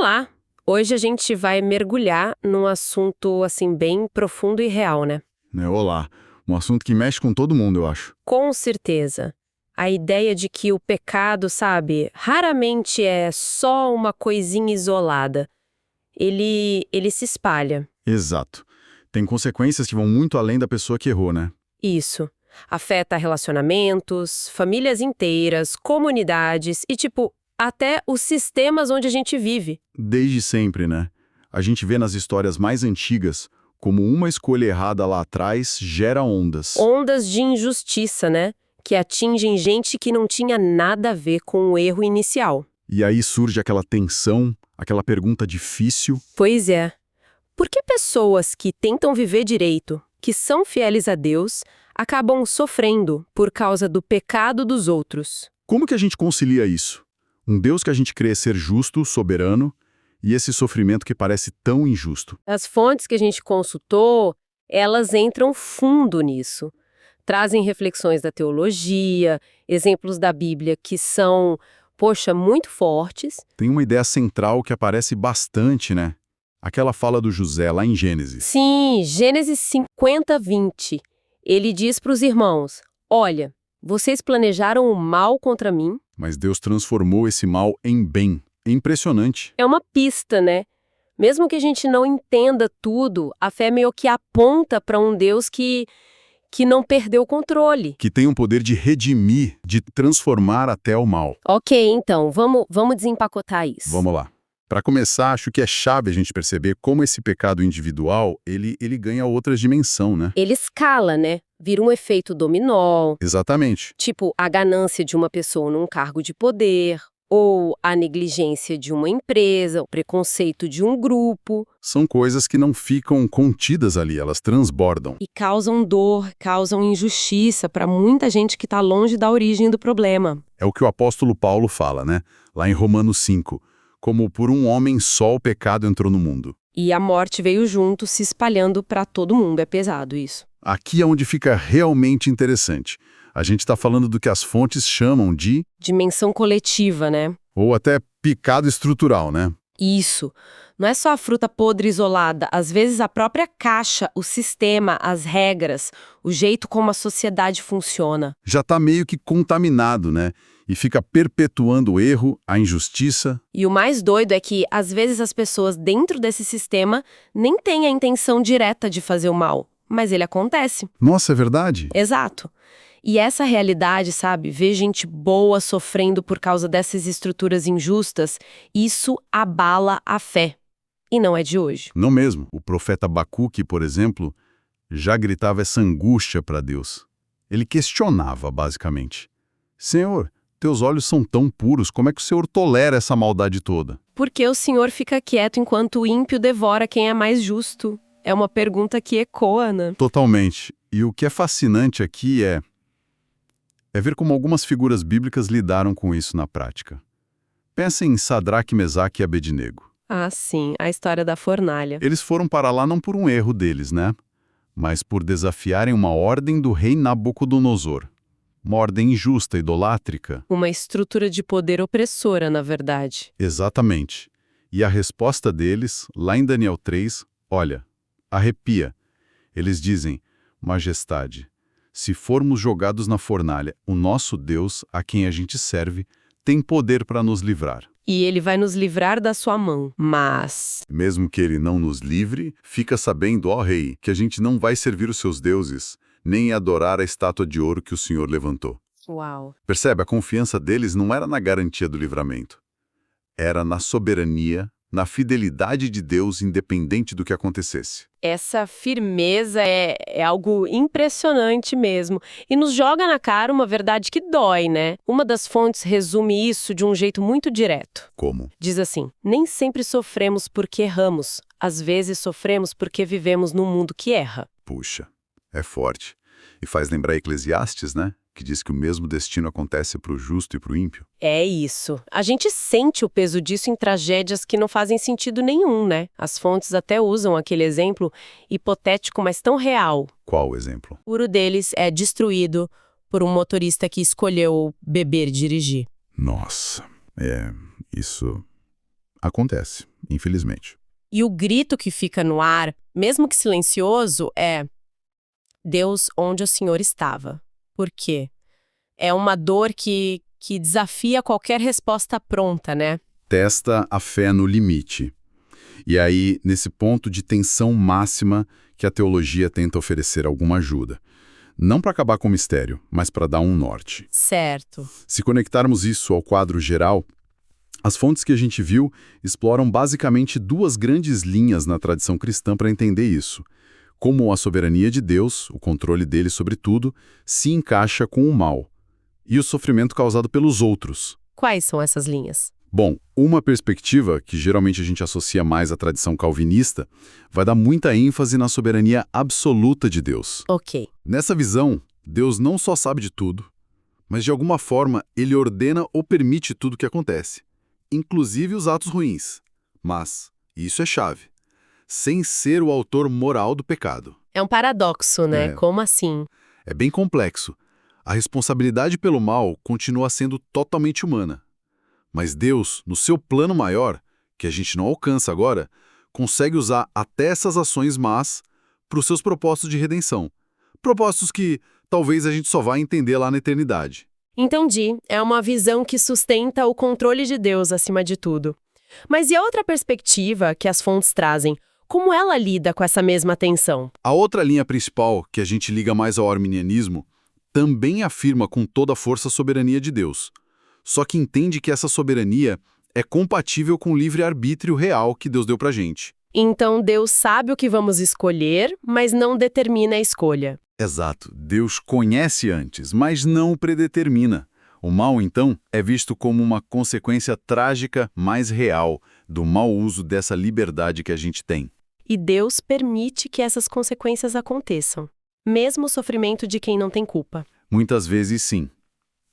Olá! Hoje a gente vai mergulhar num assunto, assim, bem profundo e real, né? Olá, um assunto que mexe com todo mundo, eu acho. Com certeza. A ideia de que o pecado, sabe, raramente é só uma coisinha isolada. Ele se espalha. Exato. Tem consequências que vão muito além da pessoa que errou, né? Isso. Afeta relacionamentos, famílias inteiras, comunidades e, tipo, até os sistemas onde a gente vive. Desde sempre, né? A gente vê nas histórias mais antigas como uma escolha errada lá atrás gera ondas. Ondas de injustiça, né? Que atingem gente que não tinha nada a ver com o erro inicial. E aí surge aquela tensão, aquela pergunta difícil. Pois é. Por que pessoas que tentam viver direito, que são fiéis a Deus, acabam sofrendo por causa do pecado dos outros? Como que a gente concilia isso? Um Deus que a gente crê ser justo, soberano, e esse sofrimento que parece tão injusto. As fontes que a gente consultou, elas entram fundo nisso. Trazem reflexões da teologia, exemplos da Bíblia que são, poxa, muito fortes. Tem uma ideia central que aparece bastante, né? Aquela fala do José lá em Gênesis. Sim, Gênesis 50, 20. Ele diz para os irmãos: olha, vocês planejaram o mal contra mim. Mas Deus transformou esse mal em bem. É impressionante. É uma pista, né? Mesmo que a gente não entenda tudo, a fé meio que aponta para um Deus que não perdeu o controle. Que tem um poder de redimir, de transformar até o mal. Ok, então, vamos desempacotar isso. Vamos lá. Para começar, acho que é chave a gente perceber como esse pecado individual, ele ganha outra dimensão, né? Ele escala, né? Vira um efeito dominó, Exatamente. tipo a ganância de uma pessoa num cargo de poder, ou a negligência de uma empresa, o preconceito de um grupo. São coisas que não ficam contidas ali, elas transbordam. E causam dor, causam injustiça para muita gente que está longe da origem do problema. É o que o apóstolo Paulo fala, né? Lá em Romanos 5. Como por um homem só o pecado entrou no mundo. E a morte veio junto, se espalhando para todo mundo. É pesado isso. Aqui é onde fica realmente interessante. A gente está falando do que as fontes chamam de... Dimensão coletiva, né? ou até pecado estrutural, né? Isso. Não é só a fruta podre isolada. Às vezes a própria caixa, o sistema, as regras, o jeito como a sociedade funciona. Já está meio que contaminado, né? E fica perpetuando o erro, a injustiça. E o mais doido é que, às vezes, as pessoas dentro desse sistema nem têm a intenção direta de fazer o mal, mas ele acontece. Nossa, é verdade? Exato. E essa realidade, sabe, ver gente boa sofrendo por causa dessas estruturas injustas, isso abala a fé. E não é de hoje. Não mesmo. O profeta Abacuque, por exemplo, já gritava essa angústia para Deus. Ele questionava, basicamente. Senhor, teus olhos são tão puros, como é que o Senhor tolera essa maldade toda? Por que o Senhor fica quieto enquanto o ímpio devora quem é mais justo? É uma pergunta que ecoa, né? Totalmente. E o que é fascinante aqui é ver como algumas figuras bíblicas lidaram com isso na prática. Pensem em Sadraque, Mesaque e Abednego. Ah, sim, a história da fornalha. Eles foram para lá não por um erro deles, né? Mas por desafiarem uma ordem do rei Nabucodonosor. Uma ordem injusta, idolátrica. Uma estrutura de poder opressora, na verdade. Exatamente. E a resposta deles, lá em Daniel 3, olha, arrepia. Eles dizem, Majestade, se formos jogados na fornalha, o nosso Deus, a quem a gente serve, tem poder para nos livrar. E ele vai nos livrar da sua mão. Mas Mesmo que ele não nos livre, fica sabendo, ó rei, que a gente não vai servir os seus deuses, nem adorar a estátua de ouro que o Senhor levantou. uau. Percebe? A confiança deles não era na garantia do livramento. Era na soberania, na fidelidade de Deus, independente do que acontecesse. Essa firmeza é algo impressionante mesmo. E nos joga na cara uma verdade que dói, né? Uma das fontes resume isso de um jeito muito direto. Como? Diz assim: nem sempre sofremos porque erramos. Às vezes sofremos porque vivemos num mundo que erra. Puxa, é forte. E faz lembrar Eclesiastes, né? Que diz que o mesmo destino acontece para o justo e para o ímpio. É isso. A gente sente o peso disso em tragédias que não fazem sentido nenhum, né? As fontes até usam aquele exemplo hipotético, mas tão real. Qual o exemplo? O seguro deles é destruído por um motorista que escolheu beber e dirigir. Nossa, isso acontece. infelizmente. E o grito que fica no ar, mesmo que silencioso, é: Deus, onde o Senhor estava? Por quê? É uma dor que desafia qualquer resposta pronta, né? Testa a fé no limite. E aí, nesse ponto de tensão máxima que a teologia tenta oferecer alguma ajuda. Não para acabar com o mistério, mas para dar um norte. Certo. Se conectarmos isso ao quadro geral, as fontes que a gente viu exploram basicamente duas grandes linhas na tradição cristã para entender isso. Como a soberania de Deus, o controle dele sobre tudo, se encaixa com o mal. E o sofrimento causado pelos outros. Quais são essas linhas? Bom, uma perspectiva, que geralmente a gente associa mais à tradição calvinista, vai dar muita ênfase na soberania absoluta de Deus. Ok. Nessa visão, Deus não só sabe de tudo, mas de alguma forma ele ordena ou permite tudo o que acontece, inclusive os atos ruins. Mas, e isso é chave, sem ser o autor moral do pecado. É um paradoxo, né? É. Como assim? É bem complexo. A responsabilidade pelo mal continua sendo totalmente humana. Mas Deus, no seu plano maior, que a gente não alcança agora, consegue usar até essas ações más para os seus propósitos de redenção. Propósitos que talvez a gente só vá entender lá na eternidade. Entendi. É uma visão que sustenta o controle de Deus acima de tudo. Mas e a outra perspectiva que as fontes trazem? Como ela lida com essa mesma tensão? A outra linha principal, que a gente liga mais ao arminianismo, também afirma com toda a força a soberania de Deus. Só que entende que essa soberania é compatível com o livre-arbítrio real que Deus deu pra gente. Então Deus sabe o que vamos escolher, mas não determina a escolha. Exato. Deus conhece antes, mas não o predetermina. O mal, então, é visto como uma consequência trágica mais real do mau uso dessa liberdade que a gente tem. E Deus permite que essas consequências aconteçam, mesmo o sofrimento de quem não tem culpa. Muitas vezes, sim.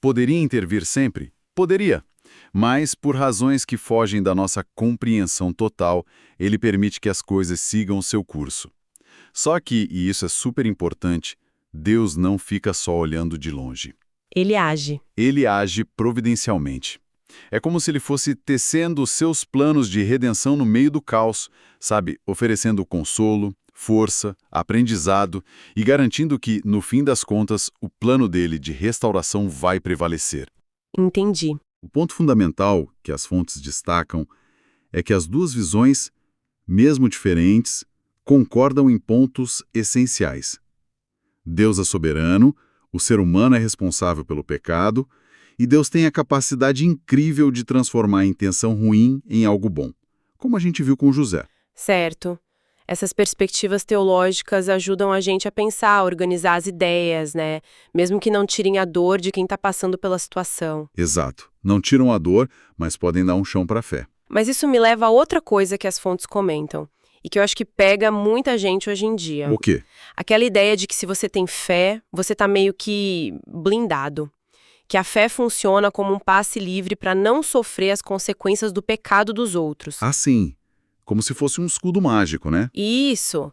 Poderia intervir sempre? Poderia. Mas, por razões que fogem da nossa compreensão total, ele permite que as coisas sigam seu curso. Só que, e isso é super importante, Deus não fica só olhando de longe. Ele age. Ele age providencialmente. É como se ele fosse tecendo os seus planos de redenção no meio do caos, sabe? Oferecendo consolo, força, aprendizado e garantindo que, no fim das contas, o plano dele de restauração vai prevalecer. Entendi. O ponto fundamental que as fontes destacam é que as duas visões, mesmo diferentes, concordam em pontos essenciais. Deus é soberano, o ser humano é responsável pelo pecado, e Deus tem a capacidade incrível de transformar a intenção ruim em algo bom, como a gente viu com José. Certo. Essas perspectivas teológicas ajudam a gente a pensar, a organizar as ideias, né? Mesmo que não tirem a dor de quem está passando pela situação. Exato. Não tiram a dor, mas podem dar um chão para a fé. Mas isso me leva a outra coisa que as fontes comentam, e que eu acho que pega muita gente hoje em dia. O quê? Aquela ideia de que se você tem fé, você está meio que blindado. Que a fé funciona como um passe livre para não sofrer as consequências do pecado dos outros. Ah, sim. Como se fosse um escudo mágico, né? Isso.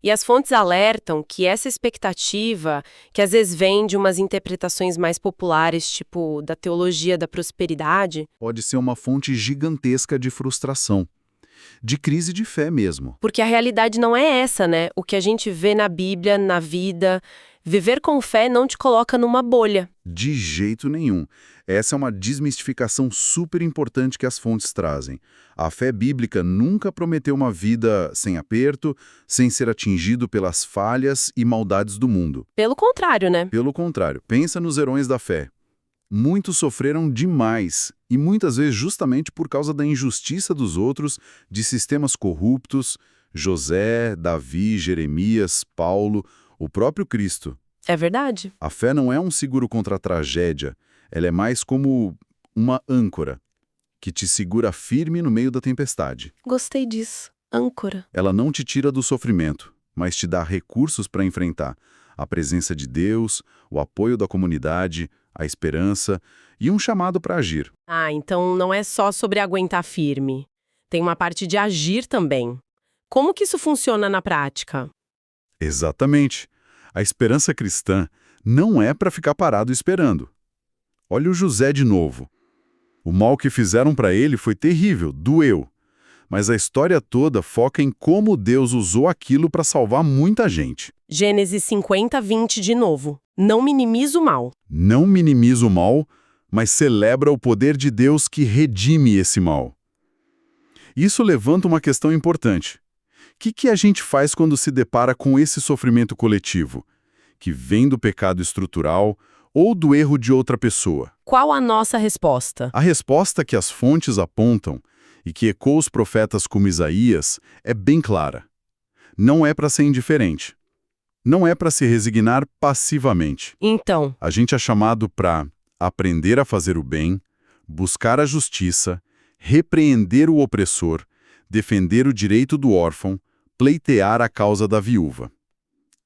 E as fontes alertam que essa expectativa, que às vezes vem de umas interpretações mais populares, tipo da teologia da prosperidade, Pode ser uma fonte gigantesca de frustração, de crise de fé mesmo. porque a realidade não é essa, né? O que a gente vê na Bíblia, na vida, viver com fé não te coloca numa bolha. De jeito nenhum. Essa é uma desmistificação super importante que as fontes trazem. A fé bíblica nunca prometeu uma vida sem aperto, sem ser atingido pelas falhas e maldades do mundo. Pelo contrário, né? Pelo contrário, pensa nos heróis da fé. Muitos sofreram demais, e muitas vezes justamente por causa da injustiça dos outros, de sistemas corruptos, José, Davi, Jeremias, Paulo, o próprio Cristo. É verdade. A fé não é um seguro contra a tragédia, ela é mais como uma âncora, que te segura firme no meio da tempestade. Gostei disso. Âncora. Ela não te tira do sofrimento, mas te dá recursos para enfrentar a presença de Deus, o apoio da comunidade, a esperança e um chamado para agir. Ah, então não é só sobre aguentar firme. Tem uma parte de agir também. Como que isso funciona na prática? Exatamente. A esperança cristã não é para ficar parado esperando. Olha o José de novo. O mal que fizeram para ele foi terrível, doeu. mas a história toda foca em como Deus usou aquilo para salvar muita gente. Gênesis 50:20 de novo. Não minimiza o mal. Não minimiza o mal, mas celebra o poder de Deus que redime esse mal. Isso levanta uma questão importante. O que a gente faz quando se depara com esse sofrimento coletivo, que vem do pecado estrutural ou do erro de outra pessoa? Qual a nossa resposta? A resposta que as fontes apontam e que ecoa os profetas como Isaías é bem clara. Não é para ser indiferente. Não é para se resignar passivamente. Então, A gente é chamado para aprender a fazer o bem, buscar a justiça, repreender o opressor, defender o direito do órfão, pleitear a causa da viúva.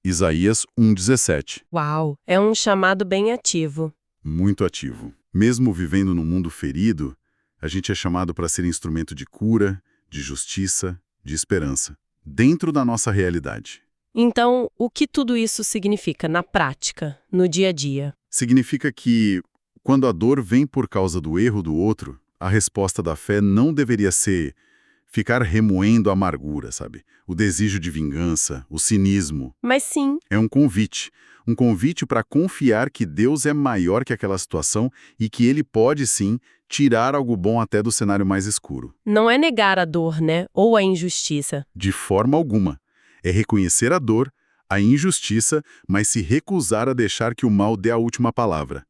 Isaías 1,17. uau, é um chamado bem ativo. Muito ativo. Mesmo vivendo num mundo ferido, a gente é chamado para ser instrumento de cura, de justiça, de esperança, dentro da nossa realidade. Então, o que tudo isso significa na prática, no dia a dia? Significa que, quando a dor vem por causa do erro do outro, a resposta da fé não deveria ser ficar remoendo a amargura, sabe? O desejo de vingança, o cinismo. Mas sim, É um convite para confiar que Deus é maior que aquela situação e que Ele pode, sim, tirar algo bom até do cenário mais escuro. não é negar a dor, né? Ou a injustiça. De forma alguma. É reconhecer a dor, a injustiça, mas se recusar a deixar que o mal dê a última palavra.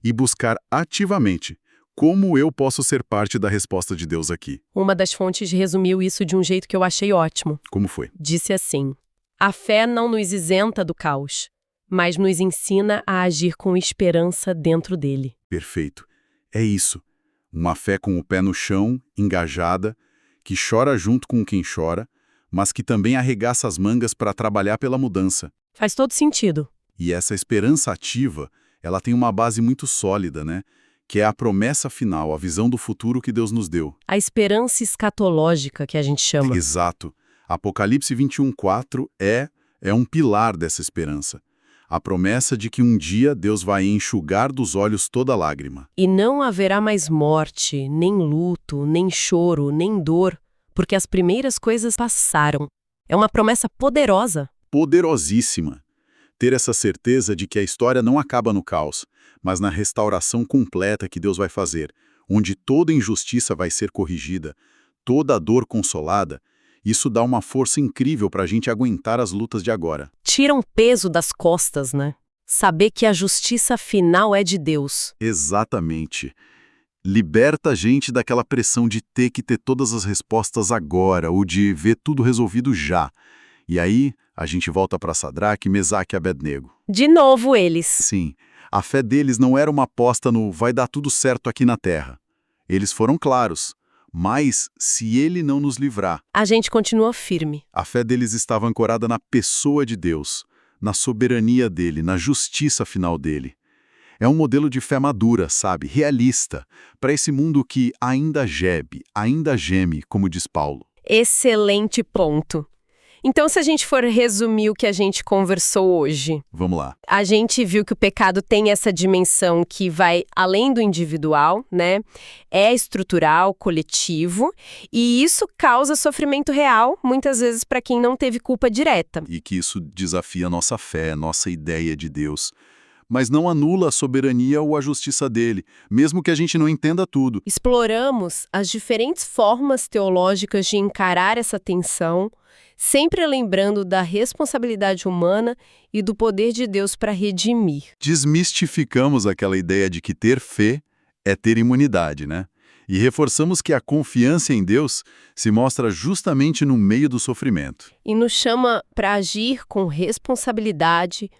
E buscar ativamente como eu posso ser parte da resposta de Deus aqui. Uma das fontes resumiu isso de um jeito que eu achei ótimo. Como foi? Disse assim: a fé não nos isenta do caos, mas nos ensina a agir com esperança dentro dele. Perfeito. É isso. Uma fé com o pé no chão, engajada, que chora junto com quem chora, mas que também arregaça as mangas para trabalhar pela mudança. Faz todo sentido. E essa esperança ativa, ela tem uma base muito sólida, né? Que é a promessa final, a visão do futuro que Deus nos deu. A esperança escatológica que a gente chama. Exato. Apocalipse 21:4 é um pilar dessa esperança. A promessa de que um dia Deus vai enxugar dos olhos toda lágrima. E não haverá mais morte, nem luto, nem choro, nem dor, porque as primeiras coisas passaram. É uma promessa poderosa. Poderosíssima. Ter essa certeza de que a história não acaba no caos, mas na restauração completa que Deus vai fazer, onde toda injustiça vai ser corrigida, toda a dor consolada, isso dá uma força incrível para a gente aguentar as lutas de agora. Tira um peso das costas, né? Saber que a justiça final é de Deus. Exatamente. Liberta a gente daquela pressão de ter que ter todas as respostas agora, ou de ver tudo resolvido já. E aí, a gente volta para Sadraque, Mesaque e Abednego. De novo eles. Sim, a fé deles não era uma aposta no vai dar tudo certo aqui na Terra. Eles foram claros, mas se ele não nos livrar, A gente continua firme. a fé deles estava ancorada na pessoa de Deus, na soberania dele, na justiça final dele. É um modelo de fé madura, sabe, realista, para esse mundo que ainda geme, como diz Paulo. Excelente ponto. Então, se a gente for resumir o que a gente conversou hoje, Vamos lá. a gente viu que o pecado tem essa dimensão que vai além do individual, né? É estrutural, coletivo, e isso causa sofrimento real, muitas vezes para quem não teve culpa direta. E que isso desafia nossa fé, nossa ideia de Deus. Mas não anula a soberania ou a justiça dele, mesmo que a gente não entenda tudo. Exploramos as diferentes formas teológicas de encarar essa tensão, sempre lembrando da responsabilidade humana e do poder de Deus para redimir. Desmistificamos aquela ideia de que ter fé é ter imunidade, né? E reforçamos que a confiança em Deus se mostra justamente no meio do sofrimento. E nos chama para agir com responsabilidade,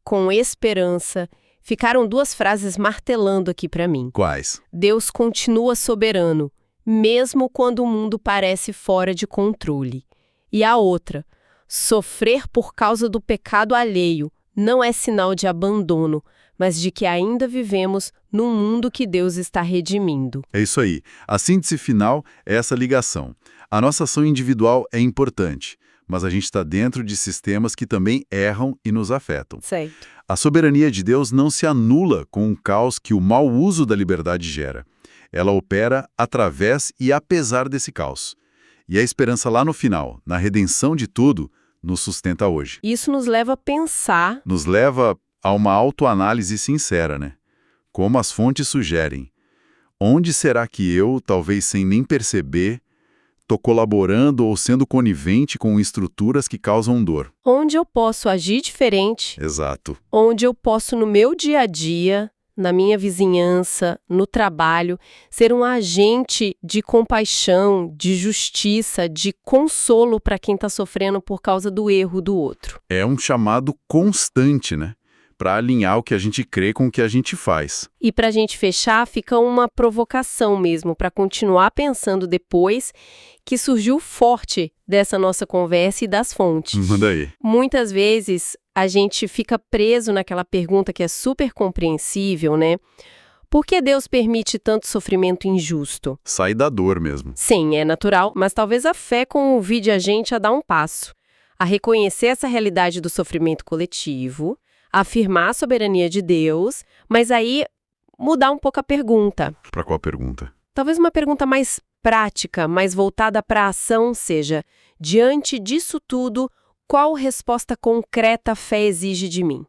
com esperança. Ficaram duas frases martelando aqui para mim. Quais? Deus continua soberano, mesmo quando o mundo parece fora de controle. E a outra, sofrer por causa do pecado alheio não é sinal de abandono, mas de que ainda vivemos num mundo que Deus está redimindo. É isso aí. A síntese final é essa ligação. A nossa ação individual é importante, mas a gente está dentro de sistemas que também erram e nos afetam. Certo. A soberania de Deus não se anula com o caos que o mau uso da liberdade gera. Ela opera através e apesar desse caos. E a esperança lá no final, na redenção de tudo, nos sustenta hoje. Isso nos leva a pensar. Nos leva a uma autoanálise sincera, né? Como as fontes sugerem. Onde será que eu, talvez sem nem perceber, estou colaborando ou sendo conivente com estruturas que causam dor? Onde eu posso agir diferente, Exato. onde eu posso, no meu dia a dia, na minha vizinhança, no trabalho, ser um agente de compaixão, de justiça, de consolo para quem está sofrendo por causa do erro do outro. É um chamado constante, né? Para alinhar o que a gente crê com o que a gente faz. E para a gente fechar, fica uma provocação mesmo, para continuar pensando depois que surgiu forte dessa nossa conversa e das fontes. Manda aí. Muitas vezes a gente fica preso naquela pergunta que é super compreensível, né? Por que Deus permite tanto sofrimento injusto? Sai da dor mesmo. Sim, é natural, mas talvez a fé convide a gente a dar um passo, a reconhecer essa realidade do sofrimento coletivo, a afirmar a soberania de Deus, mas aí mudar um pouco a pergunta. Para qual pergunta? Talvez uma pergunta mais prática, mais voltada para a ação, seja, diante disso tudo, qual resposta concreta a fé exige de mim?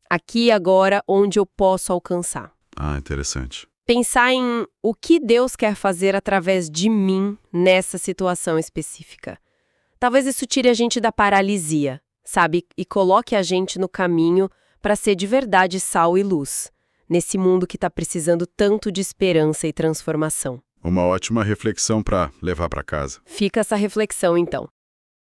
Aqui e agora, onde eu posso alcançar. Ah, interessante. Pensar em o que Deus quer fazer através de mim nessa situação específica. Talvez isso tire a gente da paralisia, sabe? E coloque a gente no caminho para ser de verdade sal e luz, nesse mundo que está precisando tanto de esperança e transformação. Uma ótima reflexão para levar para casa. Fica essa reflexão, então.